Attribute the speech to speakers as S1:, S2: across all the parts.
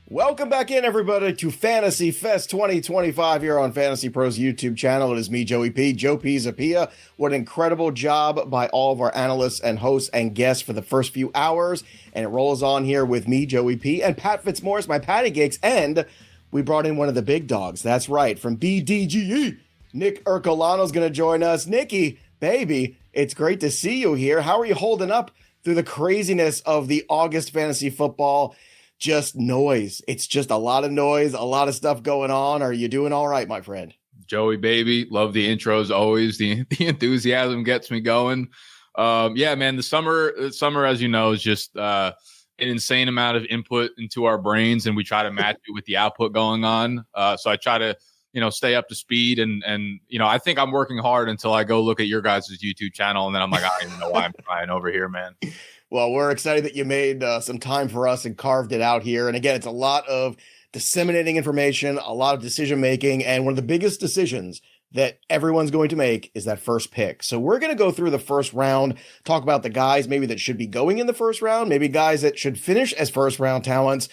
S1: Welcome back in, everybody, to Fantasy Fest 2025 here on Fantasy Pros YouTube channel. It is me, Joe Pisapia. What an incredible job by all of our analysts and hosts and guests for the first few hours. And it rolls on here with me, Joey P, and Pat Fitzmaurice, my Patty Gigs. And we brought in one of the big dogs. That's right, from BDGE. Nick Ercolano is going to join us. Nicky, baby, it's great to see you here. How are you holding up through the craziness of the August fantasy football? Just noise. It's just a lot of noise, a lot of stuff going on. Are you doing all right, my friend?
S2: Joey, baby, love the intros always. The enthusiasm gets me going. Yeah, man, the summer, as you know, is just an insane amount of input into our brains, and we try to match it with the output going on. So I try to, stay up to speed, and I think I'm working hard until I go look at your guys' YouTube channel, and then I'm like, I don't even know why I'm trying over here, man.
S1: Well, we're excited that you made some time for us and carved it out here. And again, it's a lot of disseminating information, a lot of decision making. And one of the biggest decisions that everyone's going to make is that first pick. So we're going to go through the first round, talk about the guys maybe that should be going in the first round, maybe guys that should finish as first round talents,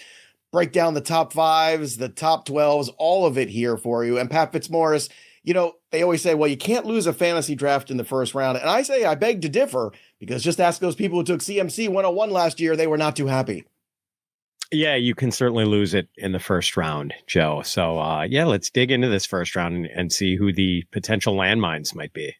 S1: break down the top fives, the top 12s, all of it here for you. And Pat Fitzmaurice, they always say, well, you can't lose a fantasy draft in the first round. And I say, I beg to differ, because just ask those people who took CMC 101 last year. They were not too happy.
S3: Yeah, you can certainly lose it in the first round, Joe. So, let's dig into this first round and see who the potential landmines might be.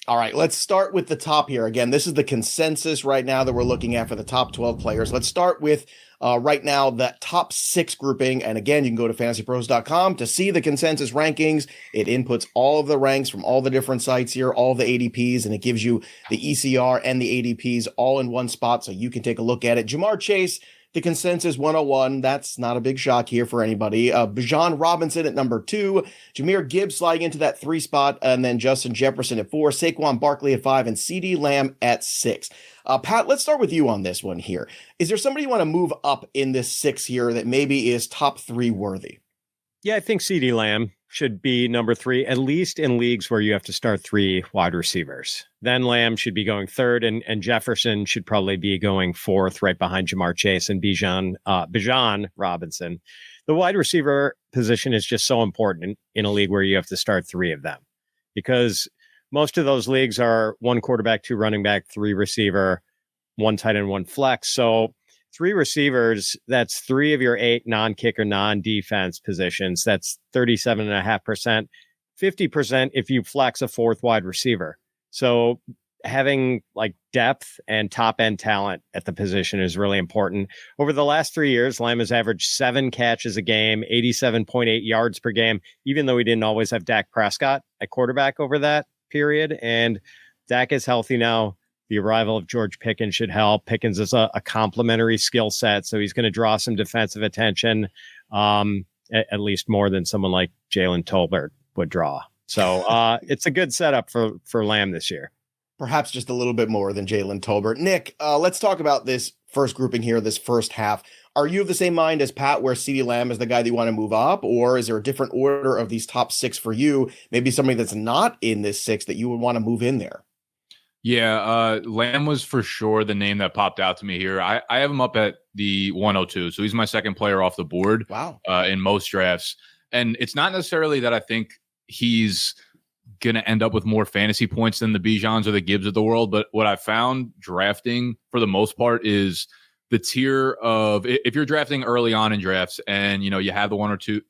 S1: All right, let's start with the top here. Again, this is the consensus right now that we're looking at for the top 12 players. Let's start with right now that top 6 grouping. And again, you can go to fantasypros.com to see the consensus rankings. It inputs all of the ranks from all the different sites here, all the ADPs, and it gives you the ECR and the ADPs all in one spot so you can take a look at it. Jamar Chase, the consensus 101. That's not a big shock here for anybody. Bijan Robinson at number 2, Jahmyr Gibbs sliding into that 3 spot, and then Justin Jefferson at 4, Saquon Barkley at 5, and CeeDee Lamb at 6. Pat, let's start with you on this one here. Is there somebody you want to move up in this 6 here that maybe is top 3 worthy?
S3: Yeah, I think CeeDee Lamb should be number 3, at least in leagues where you have to start 3 wide receivers. Then Lamb should be going 3rd, and Jefferson should probably be going 4th, right behind Jamar Chase and Bijan Robinson. The wide receiver position is just so important in a league where you have to start 3 of them, because most of those leagues are 1 quarterback, 2 running back, 3 receiver, 1 tight end, 1 flex. So 3 receivers, that's 3 of your 8 non-kicker, non-defense positions. That's 37.5%, 50% if you flex a 4th wide receiver. So having like depth and top end talent at the position is really important. Over the last 3 years, Lamb has averaged 7 catches a game, 87.8 yards per game, even though he didn't always have Dak Prescott at quarterback over that period. And Dak is healthy now. The arrival of George Pickens should help. Pickens is a complementary skill set, so he's going to draw some defensive attention, at least more than someone like Jalen Tolbert would draw. So it's a good setup for Lamb this year.
S1: Perhaps just a little bit more than Jalen Tolbert. Nick, let's talk about this first grouping here, this first half. Are you of the same mind as Pat, where CeeDee Lamb is the guy that you want to move up, or is there a different order of these top 6 for you? Maybe somebody that's not in this 6 that you would want to move in there?
S2: Yeah, Lamb was for sure the name that popped out to me here. I have him up at the 102, so he's my second player off the board.
S1: Wow.
S2: In most drafts. And it's not necessarily that I think he's going to end up with more fantasy points than the Bijans or the Gibbs of the world, but what I found drafting for the most part is the tier of, if you're drafting early on in drafts and you have the 102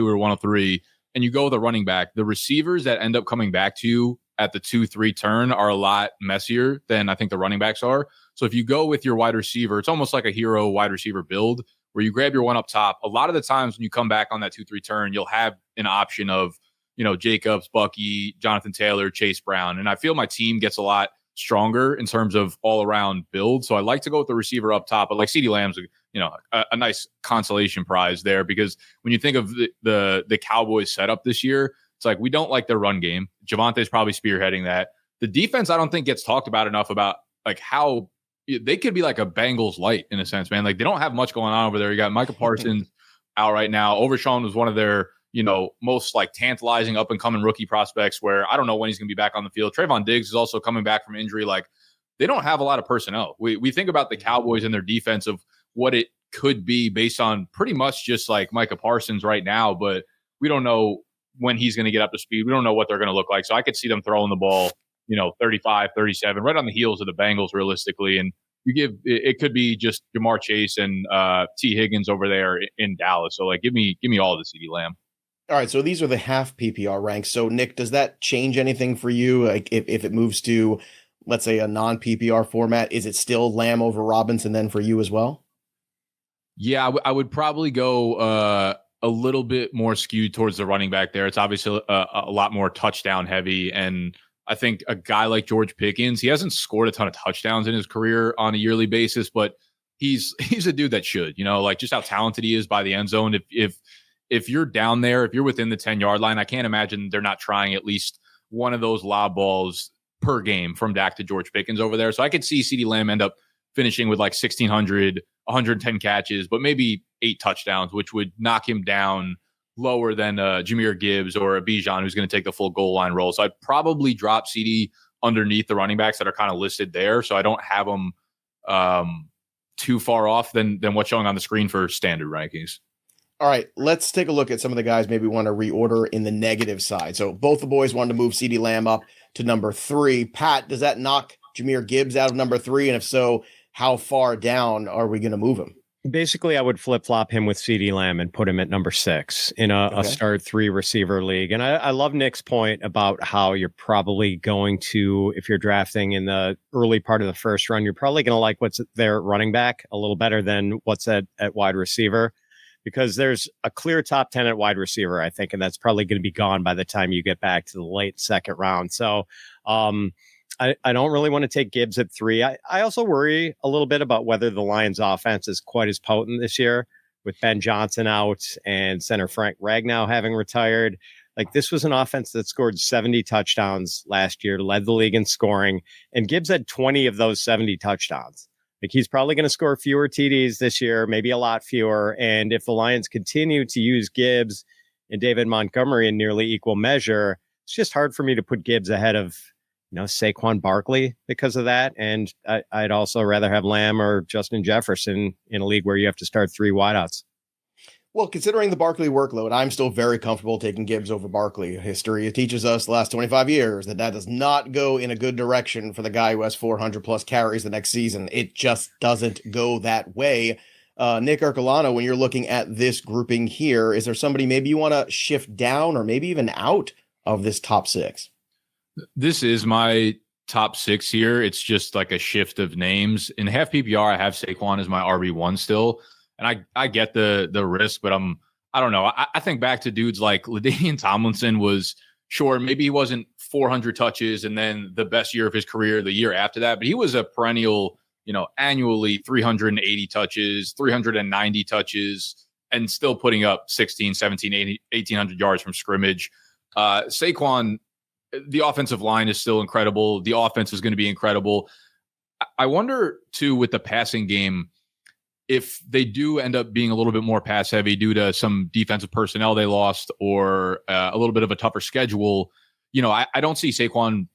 S2: or 103, and you go with a running back, the receivers that end up coming back to you at the 2-3 turn are a lot messier than I think the running backs are. So if you go with your wide receiver, it's almost like a hero wide receiver build where you grab your one up top. A lot of the times when you come back on that 2-3 turn, you'll have an option of, Jacobs, Bucky, Jonathan Taylor, Chase Brown. And I feel my team gets a lot stronger in terms of all around build. So I like to go with the receiver up top, but like CeeDee Lamb's, a nice consolation prize there, because when you think of the Cowboys setup this year, it's like, we don't like their run game. Javante's probably spearheading that. The defense, I don't think gets talked about enough about like how they could be like a Bengals light in a sense, man. Like they don't have much going on over there. You got Micah Parsons out right now. Overshawn was one of their, most like tantalizing up and coming rookie prospects where I don't know when he's going to be back on the field. Trayvon Diggs is also coming back from injury. Like they don't have a lot of personnel. We think about the Cowboys and their defense of what it could be based on pretty much just like Micah Parsons right now, but we don't know when he's going to get up to speed. We don't know what they're going to look like. So I could see them throwing the ball, 35, 37, right on the heels of the Bengals realistically. And it could be just Jamar Chase and T. Higgins over there in Dallas. So like, give me all of the CeeDee Lamb.
S1: All right, so these are the half PPR ranks. So Nick, does that change anything for you? Like if it moves to, let's say, a non PPR format, is it still Lamb over Robinson then for you as well?
S2: Yeah, I would probably go a little bit more skewed towards the running back there. It's obviously a lot more touchdown heavy. And I think a guy like George Pickens, he hasn't scored a ton of touchdowns in his career on a yearly basis, but he's a dude that should, like just how talented he is by the end zone. If you're down there, if you're within the 10-yard line, I can't imagine they're not trying at least one of those lob balls per game from Dak to George Pickens over there. So I could see CeeDee Lamb end up finishing with like 1,600, 110 catches, but maybe 8 touchdowns, which would knock him down lower than Jahmyr Gibbs or a Bijan who's going to take the full goal line role. So I'd probably drop CeeDee underneath the running backs that are kind of listed there. So I don't have them too far off than what's showing on the screen for standard rankings.
S1: All right, let's take a look at some of the guys maybe want to reorder in the negative side. So both the boys wanted to move CeeDee Lamb up to number 3. Pat, does that knock Jahmyr Gibbs out of number 3? And if so, how far down are we going to move him?
S3: Basically, I would flip-flop him with CeeDee Lamb and put him at number 6 in a start 3 receiver league. And I love Nick's point about how you're probably going to, if you're drafting in the early part of the first round, you're probably going to like what's there at running back a little better than what's at wide receiver, because there's a clear top 10 at wide receiver, I think, and that's probably going to be gone by the time you get back to the late second round. So I don't really want to take Gibbs at 3. I also worry a little bit about whether the Lions offense is quite as potent this year with Ben Johnson out and center Frank Ragnow having retired. Like, this was an offense that scored 70 touchdowns last year, led the league in scoring, and Gibbs had 20 of those 70 touchdowns. Like, he's probably going to score fewer TDs this year, maybe a lot fewer. And if the Lions continue to use Gibbs and David Montgomery in nearly equal measure, it's just hard for me to put Gibbs ahead of, Saquon Barkley because of that. And I'd also rather have Lamb or Justin Jefferson in a league where you have to start 3 wideouts.
S1: Well, considering the Barkley workload, I'm still very comfortable taking Gibbs over Barkley. History teaches us the last 25 years that does not go in a good direction for the guy who has 400 plus carries the next season. It just doesn't go that way. Nick Ercolano, when you're looking at this grouping here, is there somebody maybe you want to shift down or maybe even out of this top 6?
S2: This is my top 6 here. It's just like a shift of names. In half PPR, I have Saquon as my RB1 still. And I get the risk, but I don't know. I think back to dudes like LaDainian Tomlinson was, sure, maybe he wasn't 400 touches and then the best year of his career the year after that, but he was a perennial, annually 380 touches, 390 touches, and still putting up 16, 17, 1,800 yards from scrimmage. Saquon, the offensive line is still incredible. The offense is going to be incredible. I wonder, too, with the passing game, if they do end up being a little bit more pass heavy due to some defensive personnel they lost or a little bit of a tougher schedule, I don't see Saquon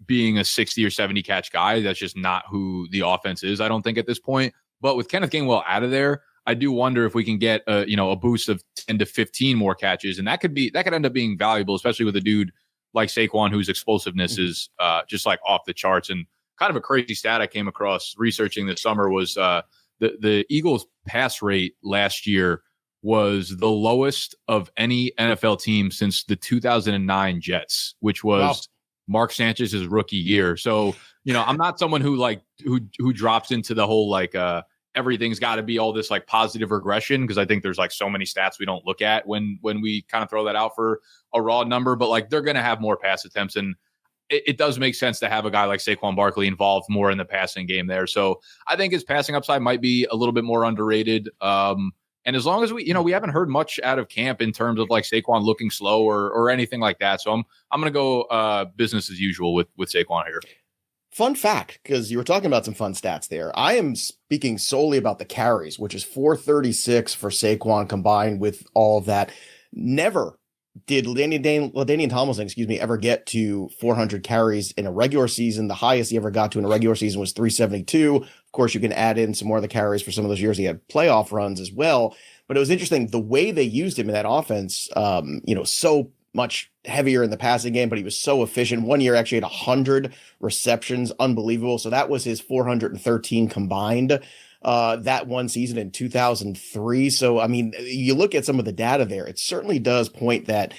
S2: being a 60 or 70 catch guy. That's just not who the offense is, I don't think, at this point. But with Kenneth Gainwell out of there, I do wonder if we can get a boost of 10 to 15 more catches. And that could end up being valuable, especially with a dude like Saquon, whose explosiveness is just like off the charts. And kind of a crazy stat I came across researching this summer was the Eagles' pass rate last year was the lowest of any NFL team since the 2009 Jets, which was Mark Sanchez's rookie year. So, I'm not someone who drops into the whole everything's got to be all this positive regression, because I think there's so many stats we don't look at when we kind of throw that out for a raw number, but they're going to have more pass attempts, and it does make sense to have a guy like Saquon Barkley involved more in the passing game there. So I think his passing upside might be a little bit more underrated. And as long as we haven't heard much out of camp in terms of Saquon looking slow or anything like that. So I'm going to go business as usual with Saquon here.
S1: Fun fact, because you were talking about some fun stats there. I am speaking solely about the carries, which is 436 for Saquon combined with all of that. Never did LaDainian Tomlinson, ever get to 400 carries in a regular season. The highest he ever got to in a regular season was 372. Of Of course, you can add in some more of the carries for some of those years he had playoff runs as well. But it was interesting the way they used him in that offense, so much heavier in the passing game, but he was so efficient. One year actually had 100 receptions. Unbelievable. So that was his 413 combined that one season in 2003. So, I mean, you look at some of the data there, it certainly does point that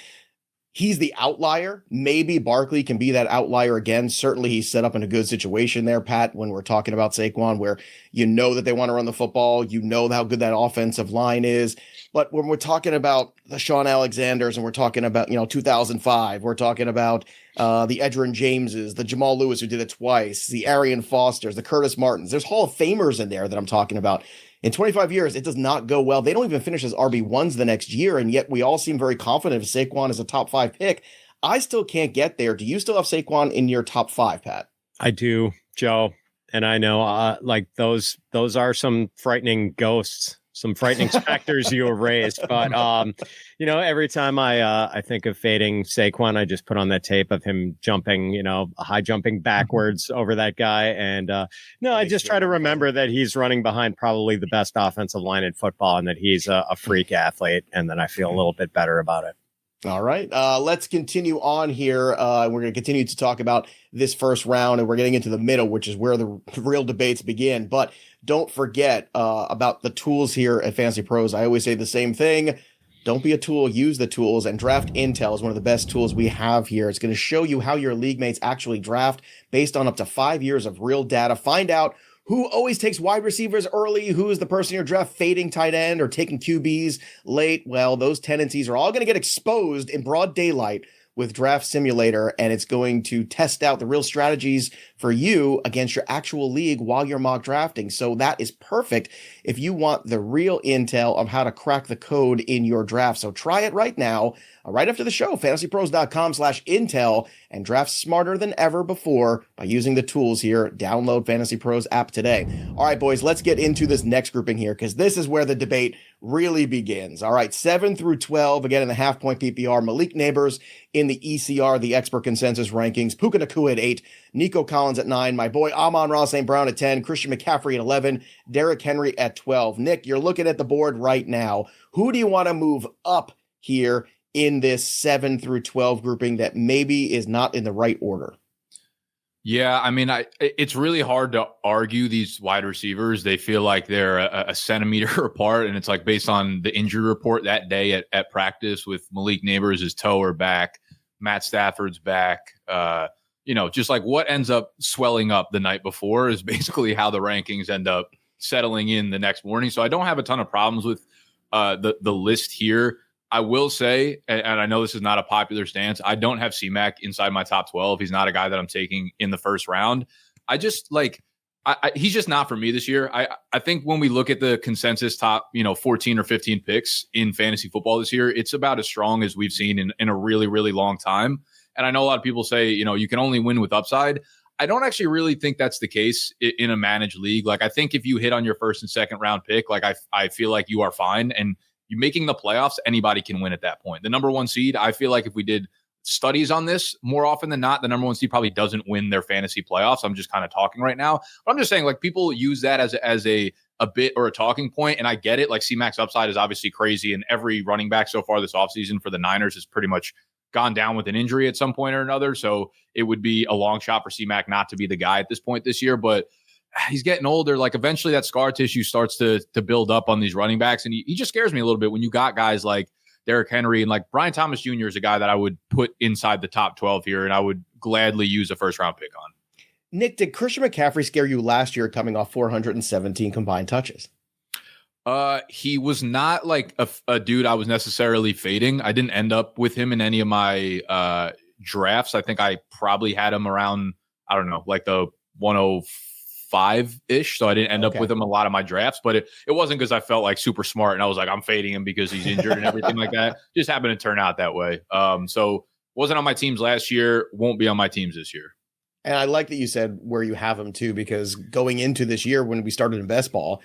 S1: he's the outlier. Maybe Barkley can be that outlier again. Certainly he's set up in a good situation there, Pat, when we're talking about Saquon, where you know that they want to run the football. You know how good that offensive line is. But when we're talking about the Sean Alexanders and we're talking about, 2005, we're talking about the Edgerrin Jameses, the Jamal Lewis who did it twice, the Arian Fosters, the Curtis Martins. There's Hall of Famers in there that I'm talking about. In 25 years, it does not go well. They don't even finish as RB1s the next year, and yet we all seem very confident if Saquon is a top 5 pick. I still can't get there. Do you still have Saquon in your top 5, Pat?
S3: I do, Joe. And I know those are some frightening ghosts, some frightening specters you erased. But, every time I think of fading Saquon, I just put on that tape of him jumping, high jumping backwards over that guy. And I just try to remember that he's running behind probably the best offensive line in football and that he's a freak athlete. And then I feel a little bit better about it.
S1: All right. Let's continue on here. We're going to continue to talk about this first round, and we're getting into the middle, which is where the real debates begin. But don't forget about the tools here at Fantasy Pros. I always say the same thing. Don't be a tool, use the tools, and Draft Intel is one of the best tools we have here. It's going to show you how your league mates actually draft based on up to 5 years of real data. Find out who always takes wide receivers early, who is the person in your draft fading tight end or taking QBs late. Well, those tendencies are all going to get exposed in broad daylight with Draft Simulator, and it's going to test out the real strategies for you against your actual league while you're mock drafting. So that is perfect if you want the real intel of how to crack the code in your draft. So try it right now, right after the show, fantasypros.com/intel, and draft smarter than ever before by using the tools here. Download Fantasy Pros app today. All right, boys, let's get into this next grouping here because this is where the debate really begins. All right, 7 through 12, again in the half-point PPR, Malik Neighbors in the ECR, the expert consensus rankings, Puka Nacua at 8, Nico Collins at 9, my boy Amon-Ra St. Brown at 10, Christian McCaffrey at 11, Derrick Henry at 12. Nick, you're looking at the board right now. Who do you want to move up here in this 7 through 12 grouping that maybe is not in the right order?
S2: Yeah, I mean, it's really hard to argue these wide receivers. They feel like they're a centimeter apart, and it's like based on the injury report that day at practice with Malik Neighbors, his toe are back, Matt Stafford's back. Just like what ends up swelling up the night before is basically how the rankings end up settling in the next morning. So I don't have a ton of problems with the list here. I will say, and I know this is not a popular stance, I don't have C-Mac inside my top 12. He's not a guy that I'm taking in the first round. I just he's just not for me this year. I think when we look at the consensus top, 14 or 15 picks in fantasy football this year, it's about as strong as we've seen in a really, really long time. And I know a lot of people say, you can only win with upside. I don't actually really think that's the case in a managed league. Like, I think if you hit on your first and second round pick, like I feel like you are fine. And you making the playoffs, anybody can win at that point. The number one seed, I feel like if we did studies on this, more often than not, the number one seed probably doesn't win their fantasy playoffs. I'm just kind of talking right now. But I'm just saying, like, people use that as a bit or a talking point, and I get it. Like, C-Mac's upside is obviously crazy, and every running back so far this offseason for the Niners has pretty much gone down with an injury at some point or another. So it would be a long shot for C-Mac not to be the guy at this point this year. But he's getting older. Like, eventually that scar tissue starts to build up on these running backs. And he just scares me a little bit when you got guys like Derrick Henry and like Brian Thomas Jr. is a guy that I would put inside the top 12 here. And I would gladly use a first round pick on.
S1: Nick, did Christian McCaffrey scare you last year coming off 417 combined touches?
S2: He was not like a dude I was necessarily fading. I didn't end up with him in any of my drafts. I think I probably had him around, I don't know, like the 105-ish. So I didn't end up with him a lot of my drafts, but it wasn't because I felt like super smart and I was like, I'm fading him because he's injured and everything like that. Just happened to turn out that way. So wasn't on my teams last year, won't be on my teams this year.
S1: And I like that you said where you have him too, because going into this year when we started in best ball,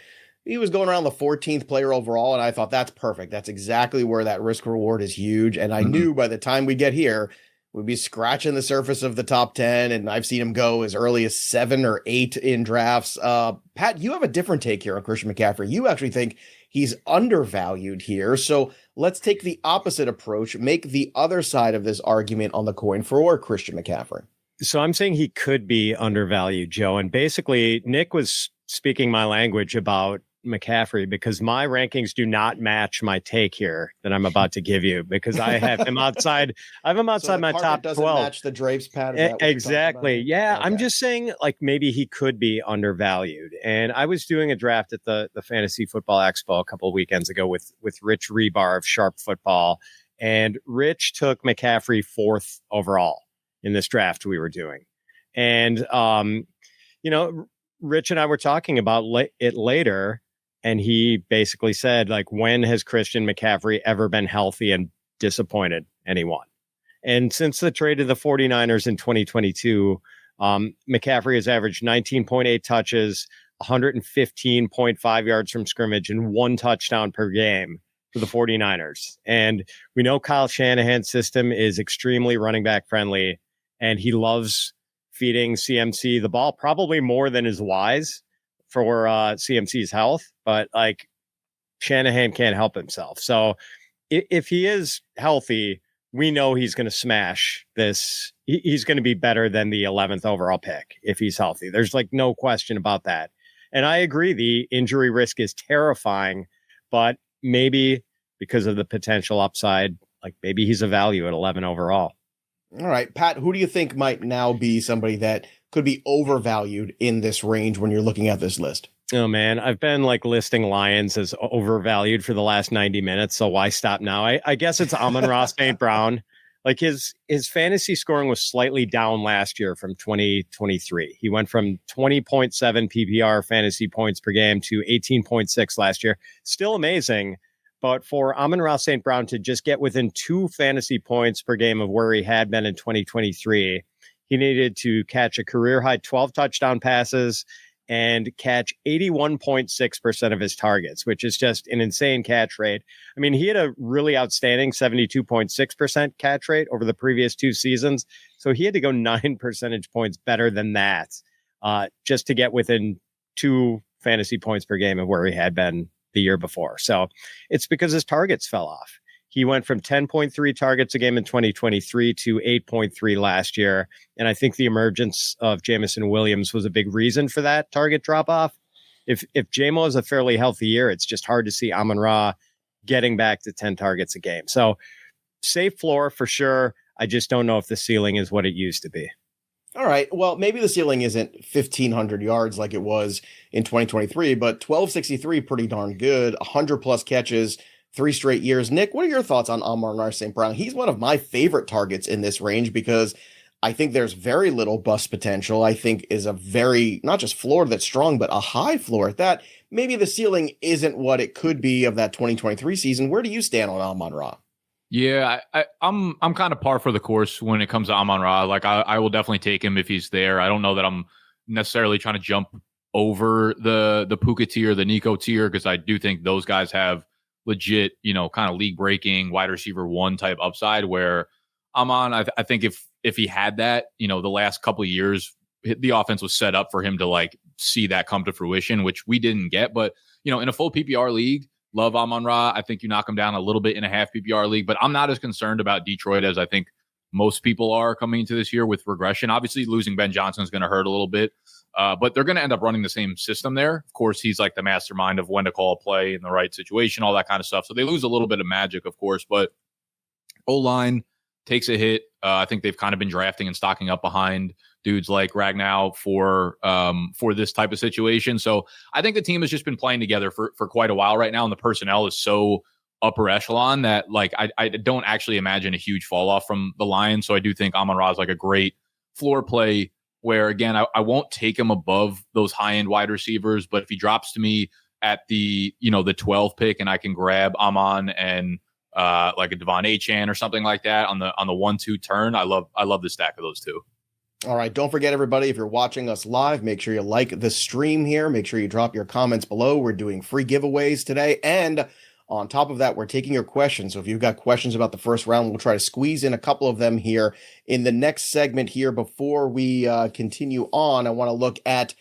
S1: he was going around the 14th player overall, and I thought that's perfect. That's exactly where that risk reward is huge. And I knew by the time we get here, would be scratching the surface of the top 10, and I've seen him go as early as 7 or 8 in drafts. Pat, you have a different take here on Christian McCaffrey. You actually think he's undervalued here. So let's take the opposite approach, make the other side of this argument on the coin for Christian McCaffrey.
S3: So I'm saying he could be undervalued, Joe. And basically, Nick was speaking my language about McCaffrey because my rankings do not match my take here that I'm about to give you because I have him outside. I have him outside
S1: so
S3: my top 12.
S1: Doesn't match the drapes, Pat.
S3: Exactly. Yeah, okay. I'm just saying, like, maybe he could be undervalued. And I was doing a draft at the Fantasy Football Expo a couple of weekends ago with Rich Rebar of Sharp Football, and Rich took McCaffrey 4th overall in this draft we were doing. And Rich and I were talking about it later. And he basically said, like, when has Christian McCaffrey ever been healthy and disappointed anyone? And since the trade of the 49ers in 2022, McCaffrey has averaged 19.8 touches, 115.5 yards from scrimmage, and 1 touchdown per game for the 49ers. And we know Kyle Shanahan's system is extremely running back friendly, and he loves feeding CMC the ball, probably more than is wise for CMC's health, but like Shanahan can't help himself. So if he is healthy, we know he's going to smash this. He's going to be better than the 11th overall pick if he's healthy. There's like no question about that. And I agree, the injury risk is terrifying, but maybe because of the potential upside, like maybe he's a value at 11 overall.
S1: All right, Pat, who do you think might now be somebody that could be overvalued in this range when you're looking at this list?
S3: Oh, man, I've been like listing Lions as overvalued for the last 90 minutes. So why stop now? I guess it's Amon-Ra St. Brown. Like his fantasy scoring was slightly down last year from 2023. He went from 20.7 PPR fantasy points per game to 18.6 last year. Still amazing. But for Amon-Ra St. Brown to just get within 2 fantasy points per game of where he had been in 2023, he needed to catch a career-high 12 touchdown passes and catch 81.6% of his targets, which is just an insane catch rate. I mean, he had a really outstanding 72.6% catch rate over the previous 2 seasons. So he had to go 9 percentage points better than that just to get within 2 fantasy points per game of where he had been the year before. So it's because his targets fell off. He went from 10.3 targets a game in 2023 to 8.3 last year. And I think the emergence of Jameson Williams was a big reason for that target drop off. If JMO is a fairly healthy year, it's just hard to see Amon-Ra getting back to 10 targets a game. So safe floor for sure. I just don't know if the ceiling is what it used to be.
S1: All right. Well, maybe the ceiling isn't 1,500 yards like it was in 2023, but 1,263, pretty darn good. 100 plus catches, 3 straight years. Nick, what are your thoughts on Amon-Ra St. Brown? He's one of my favorite targets in this range because I think there's very little bust potential. I think is a very, not just floor that's strong, but a high floor at that. Maybe the ceiling isn't what it could be of that 2023 season. Where do you stand on Amon-Ra?
S2: Yeah, I'm kind of par for the course when it comes to Amon-Ra. Like I will definitely take him if he's there. I don't know that I'm necessarily trying to jump over the Puka tier, the Nico tier, because I do think those guys have legit, kind of league breaking wide receiver 1 type upside. Where Amon, I think if he had that, the last couple of years, the offense was set up for him to like see that come to fruition, which we didn't get. But in a full PPR league. Love Amon-Ra. I think you knock him down a little bit in a half PPR league, but I'm not as concerned about Detroit as I think most people are coming into this year with regression. Obviously, losing Ben Johnson is going to hurt a little bit, but they're going to end up running the same system there. Of course, he's like the mastermind of when to call a play in the right situation, all that kind of stuff. So they lose a little bit of magic, of course, but O-line takes a hit. I think they've kind of been drafting and stocking up behind dudes like Ragnow for this type of situation. So I think the team has just been playing together for quite a while right now. And the personnel is so upper echelon that like, I don't actually imagine a huge fall off from the Lions. So I do think Amon-Ra is like a great floor play where again, I won't take him above those high end wide receivers, but if he drops to me at the 12 pick and I can grab Amon and like a Devon Achane or something like that on the 1-2 turn, I love the stack of those two.
S1: All right. Don't forget, everybody, if you're watching us live, make sure you like the stream here. Make sure you drop your comments below. We're doing free giveaways today. And On top of that, we're taking your questions. So if you've got questions about the first round, we'll try to squeeze in a couple of them here in the next segment here. Before we continue on, I want to look at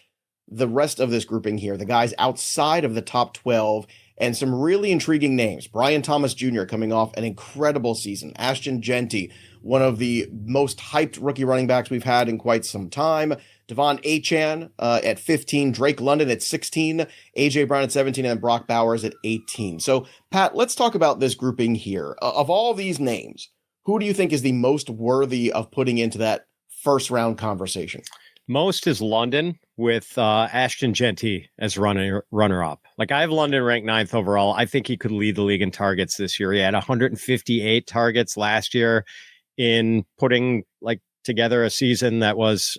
S1: the rest of this grouping here, the guys outside of the top 12, and some really intriguing names. Brian Thomas Jr. coming off an incredible season. Ashton, Jeanty, one of the most hyped rookie running backs we've had in quite some time. Devon Achane at 15, Drake London at 16, A.J. Brown at 17, and Brock Bowers at 18. So, Pat, let's talk about this grouping here. Of all these names, who do you think is the most worthy of putting into that first round conversation?
S3: Most is London, with Ashton, Jeanty as runner-up. Like, I have London ranked 9th overall. I think he could lead the league in targets this year. He had 158 targets last year in putting together a season that was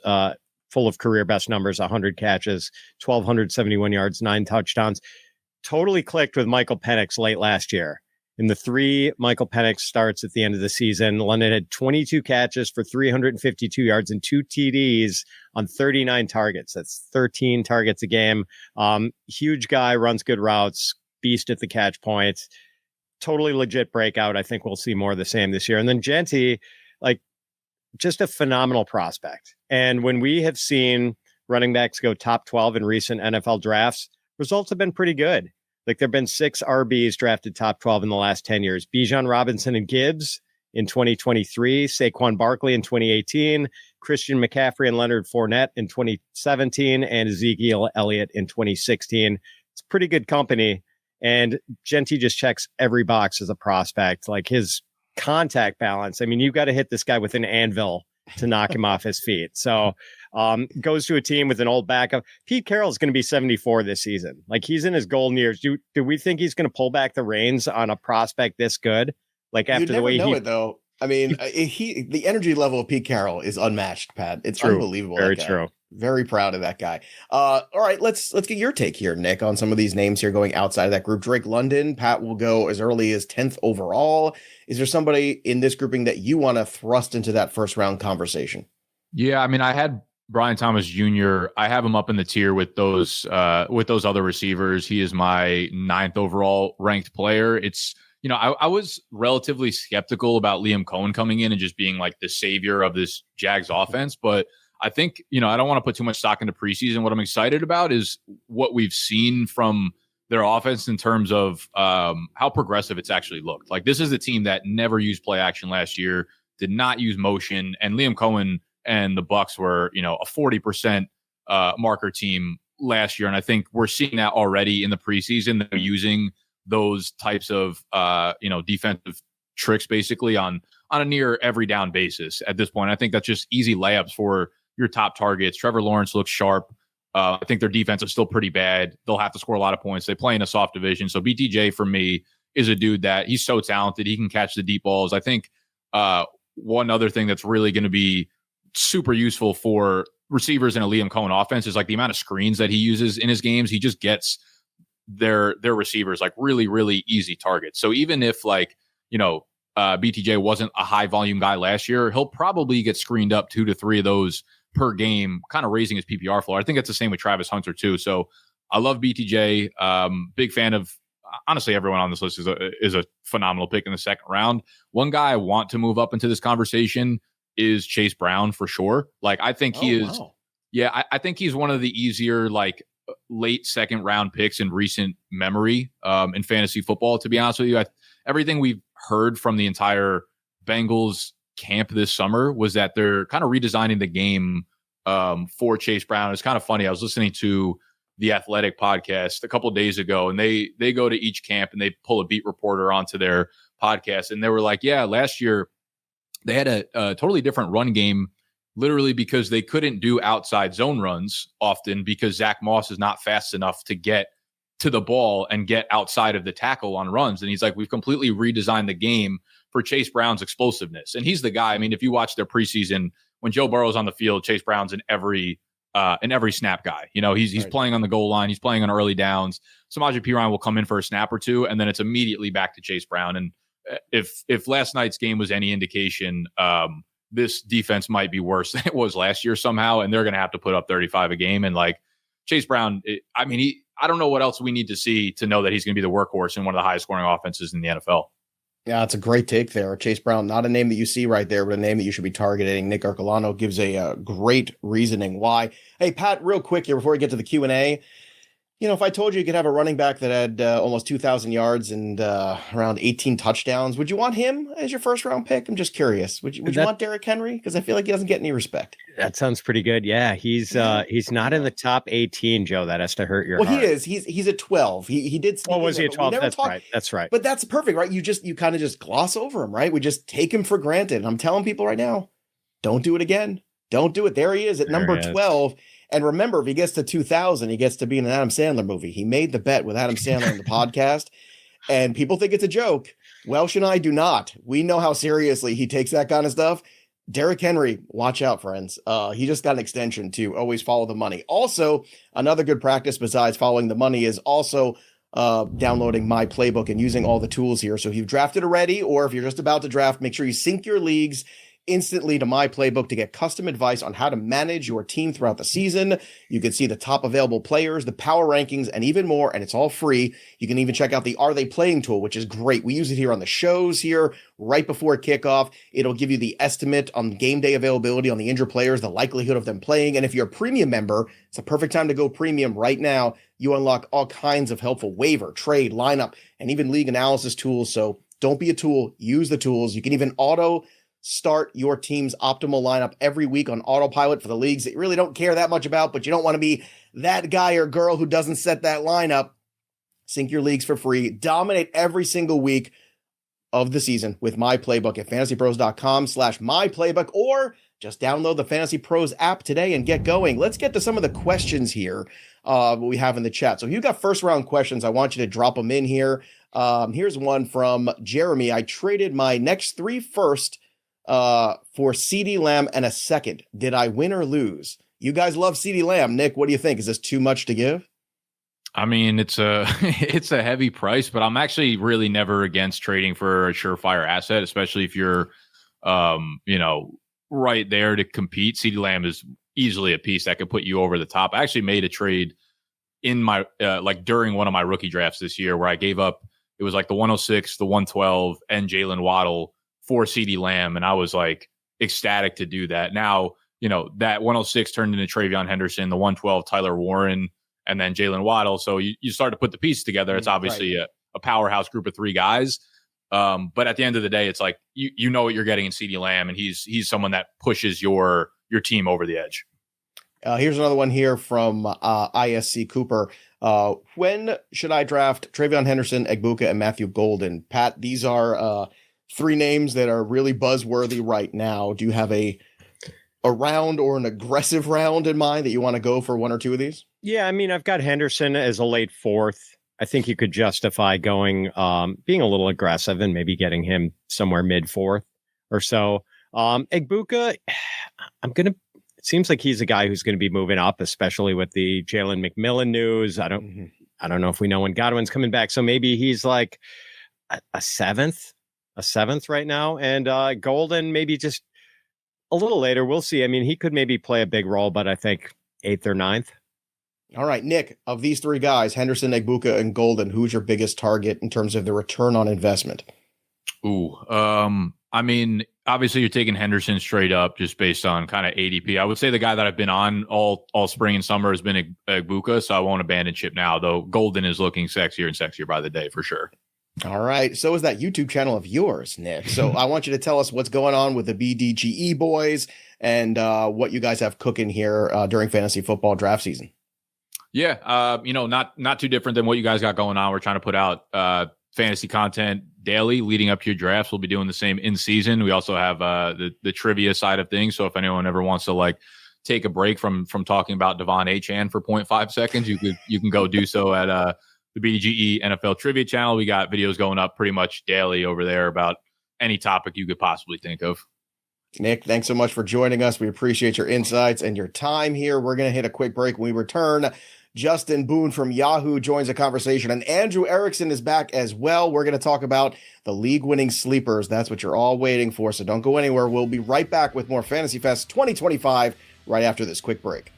S3: full of career best numbers, 100 catches, 1,271 yards, 9 touchdowns. Totally clicked with Michael Penix late last year. In the 3 Michael Penix starts at the end of the season, London had 22 catches for 352 yards and 2 TDs on 39 targets. That's 13 targets a game. Huge guy, runs good routes, beast at the catch points. Totally legit breakout. I think we'll see more of the same this year. And then Jeanty, just a phenomenal prospect. And when we have seen running backs go top 12 in recent NFL drafts, results have been pretty good. There have been 6 RBs drafted top 12 in the last 10 years. Bijan Robinson and Gibbs in 2023, Saquon Barkley in 2018, Christian McCaffrey and Leonard Fournette in 2017, and Ezekiel Elliott in 2016. It's pretty good company. And Jeanty just checks every box as a prospect. His contact balance. I mean, you've got to hit this guy with an anvil to knock him off his feet. So goes to a team with an old backup. Pete Carroll is going to be 74 this season. He's in his golden years. Do we think he's going to pull back the reins on a prospect this good? After the way
S1: it, though. I mean, the energy level of Pete Carroll is unmatched, Pat. It's
S3: true.
S1: Unbelievable.
S3: Very true.
S1: Very proud of that guy. All right, let's get your take here, Nick, on some of these names here going outside of that group. Drake London, Pat will go as early as 10th overall. Is there somebody in this grouping that you want to thrust into that first round conversation?
S2: Yeah, I mean, I had Brian Thomas Jr. I have him up in the tier with those other receivers. He is my 9th overall ranked player. It's, I was relatively skeptical about Liam Cohen coming in and just being the savior of this Jags offense, but I think, I don't want to put too much stock into preseason. What I'm excited about is what we've seen from their offense in terms of how progressive it's actually looked. This is a team that never used play action last year, did not use motion, and Liam Cohen and the Bucs were, a 40% marker team last year. And I think we're seeing that already in the preseason. They're using those types of, defensive tricks basically on a near every down basis at this point. I think that's just easy layups for your top targets. Trevor Lawrence looks sharp. I think their defense is still pretty bad. They'll have to score a lot of points. They play in a soft division. So BTJ for me is a dude that he's so talented. He can catch the deep balls. I think one other thing that's really going to be super useful for receivers in a Liam Cohen offense is the amount of screens that he uses in his games. He just gets their receivers really, really easy targets. So even if BTJ wasn't a high volume guy last year, he'll probably get screened up 2 to 3 of those per game, kind of raising his PPR floor. I think that's the same with Travis Hunter too. So I love BTJ. Big fan of, honestly, everyone on this list is a phenomenal pick in the second round. One guy I want to move up into this conversation is Chase Brown for sure. I think he is. Wow. Yeah, I think he's one of the easier late second round picks in recent memory in fantasy football. To be honest with you, everything we've heard from the entire Bengals camp this summer was that they're kind of redesigning the game for Chase Brown. It's kind of funny. I was listening to the Athletic podcast a couple of days ago, and they go to each camp and they pull a beat reporter onto their podcast, and they were like, yeah, last year they had a totally different run game, literally because they couldn't do outside zone runs often because Zach Moss is not fast enough to get to the ball and get outside of the tackle on runs. And he's like, we've completely redesigned the game for Chase Brown's explosiveness. And he's the guy. I mean, if you watch their preseason, when Joe Burrow's on the field, Chase Brown's in every snap guy. He's right. Playing on the goal line. He's playing on early downs. Samaje Perine will come in for a snap or two, and then it's immediately back to Chase Brown. And if last night's game was any indication, this defense might be worse than it was last year somehow, and they're going to have to put up 35 a game. And Chase Brown, I don't know what else we need to see to know that he's going to be the workhorse in one of the highest scoring offenses in the NFL.
S1: Yeah, it's a great take there. Chase Brown, not a name that you see right there, but a name that you should be targeting. Nick Ercolano gives a great reasoning why. Hey, Pat, real quick here before we get to the Q&A. If I told you could have a running back that had almost 2,000 yards and around 18 touchdowns, would you want him as your first round pick? I'm just curious. Would you want Derrick Henry? Because I feel like he doesn't get any respect.
S3: That sounds pretty good. Yeah, he's not in the top 18, Joe. That has to hurt your heart.
S1: He is. He's at 12. He did.
S3: Oh, was he at 12? That's right.
S1: But that's perfect, right? You kind of just gloss over him, right? We just take him for granted. And I'm telling people right now, don't do it again. Don't do it. There he is at number 12. And remember, if he gets to 2,000, he gets to be in an Adam Sandler movie. He made the bet with Adam Sandler on the podcast, and people think it's a joke. Welsh and I do not. We know how seriously he takes that kind of stuff. Derrick Henry, watch out, friends. He just got an extension to always follow the money. Also, another good practice besides following the money is also downloading my playbook and using all the tools here. So if you've drafted already, or if you're just about to draft, make sure you sync your leagues instantly to my playbook to get custom advice on how to manage your team throughout the season. You can see the top available players, the power rankings, and even more, and it's all free. You can even check out the Are They Playing tool, which is great. We use it here on the shows here right before kickoff. It'll give you the estimate on game day availability on the injured players, the likelihood of them playing, and if you're a premium member, it's a perfect time to go premium right now. You unlock all kinds of helpful waiver, trade, lineup, and even league analysis tools. So don't be a tool, use the tools. You can even auto start your team's optimal lineup every week on autopilot for the leagues that you really don't care that much about, but you don't want to be that guy or girl who doesn't set that lineup. Sync your leagues for free. Dominate every single week of the season with my playbook at fantasypros.com/myplaybook, or just download the Fantasy Pros app today and get going. Let's get to some of the questions here we have in the chat. So if you've got first round questions, I want you to drop them in here. Here's one from Jeremy. I traded my next 3 first for CeeDee Lamb and a second. Did I win or lose? You guys love CeeDee Lamb. Nick, what do you think? Is this too much to give?
S2: I mean, it's a heavy price, but I'm actually really never against trading for a surefire asset, especially if you're, right there to compete. CeeDee Lamb is easily a piece that could put you over the top. I actually made a trade in my during one of my rookie drafts this year where I gave up. It was like the 106, the 112, and Jalen Waddle for CeeDee Lamb, and I was like ecstatic to do that. Now, that 106 turned into Travion Henderson, the 112 Tyler Warren, and then Jalen Waddle. So you start to put the pieces together. It's obviously a powerhouse group of 3 guys. But at the end of the day, it's like you know what you're getting in CeeDee Lamb, and he's someone that pushes your team over the edge.
S1: Here's another one here from ISC Cooper. When should I draft Travion Henderson, Egbuka, and Matthew Golden? Pat, these are 3 names that are really buzzworthy right now. Do you have a round or an aggressive round in mind that you want to go for 1 or 2 of these?
S3: Yeah, I mean, I've got Henderson as a late 4th. I think you could justify going, being a little aggressive and maybe getting him somewhere mid 4th or so. Egbuka, it seems like he's a guy who's going to be moving up, especially with the Jalen McMillan news. I don't know if we know when Godwin's coming back. So maybe he's like a 7th right now. And Golden, maybe just a little later. We'll see. I mean, he could maybe play a big role, but I think 8th or 9th.
S1: All right, Nick, of these 3 guys, Henderson, Egbuka, and Golden, who's your biggest target in terms of the return on investment?
S2: I mean, obviously you're taking Henderson straight up just based on kind of ADP. I would say the guy that I've been on all spring and summer has been Egbuka, so I won't abandon ship now, though Golden is looking sexier and sexier by the day for sure.
S1: All right. So is that YouTube channel of yours, Nick. So I want you to tell us what's going on with the BDGE boys and what you guys have cooking here during fantasy football draft season.
S2: Yeah. Not too different than what you guys got going on. We're trying to put out fantasy content daily leading up to your drafts. We'll be doing the same in season. We also have the trivia side of things. So if anyone ever wants to take a break from talking about Devon Achane for 0.5 seconds, you can go do so at the BDGE NFL Trivia channel. We got videos going up pretty much daily over there about any topic you could possibly think of.
S1: Nick, thanks so much for joining us. We appreciate your insights and your time here. We're going to hit a quick break. When we return, Justin Boone from Yahoo joins the conversation, and Andrew Erickson is back as well. We're going to talk about the league-winning sleepers. That's what you're all waiting for, so don't go anywhere. We'll be right back with more Fantasy Fest 2025 right after this quick break.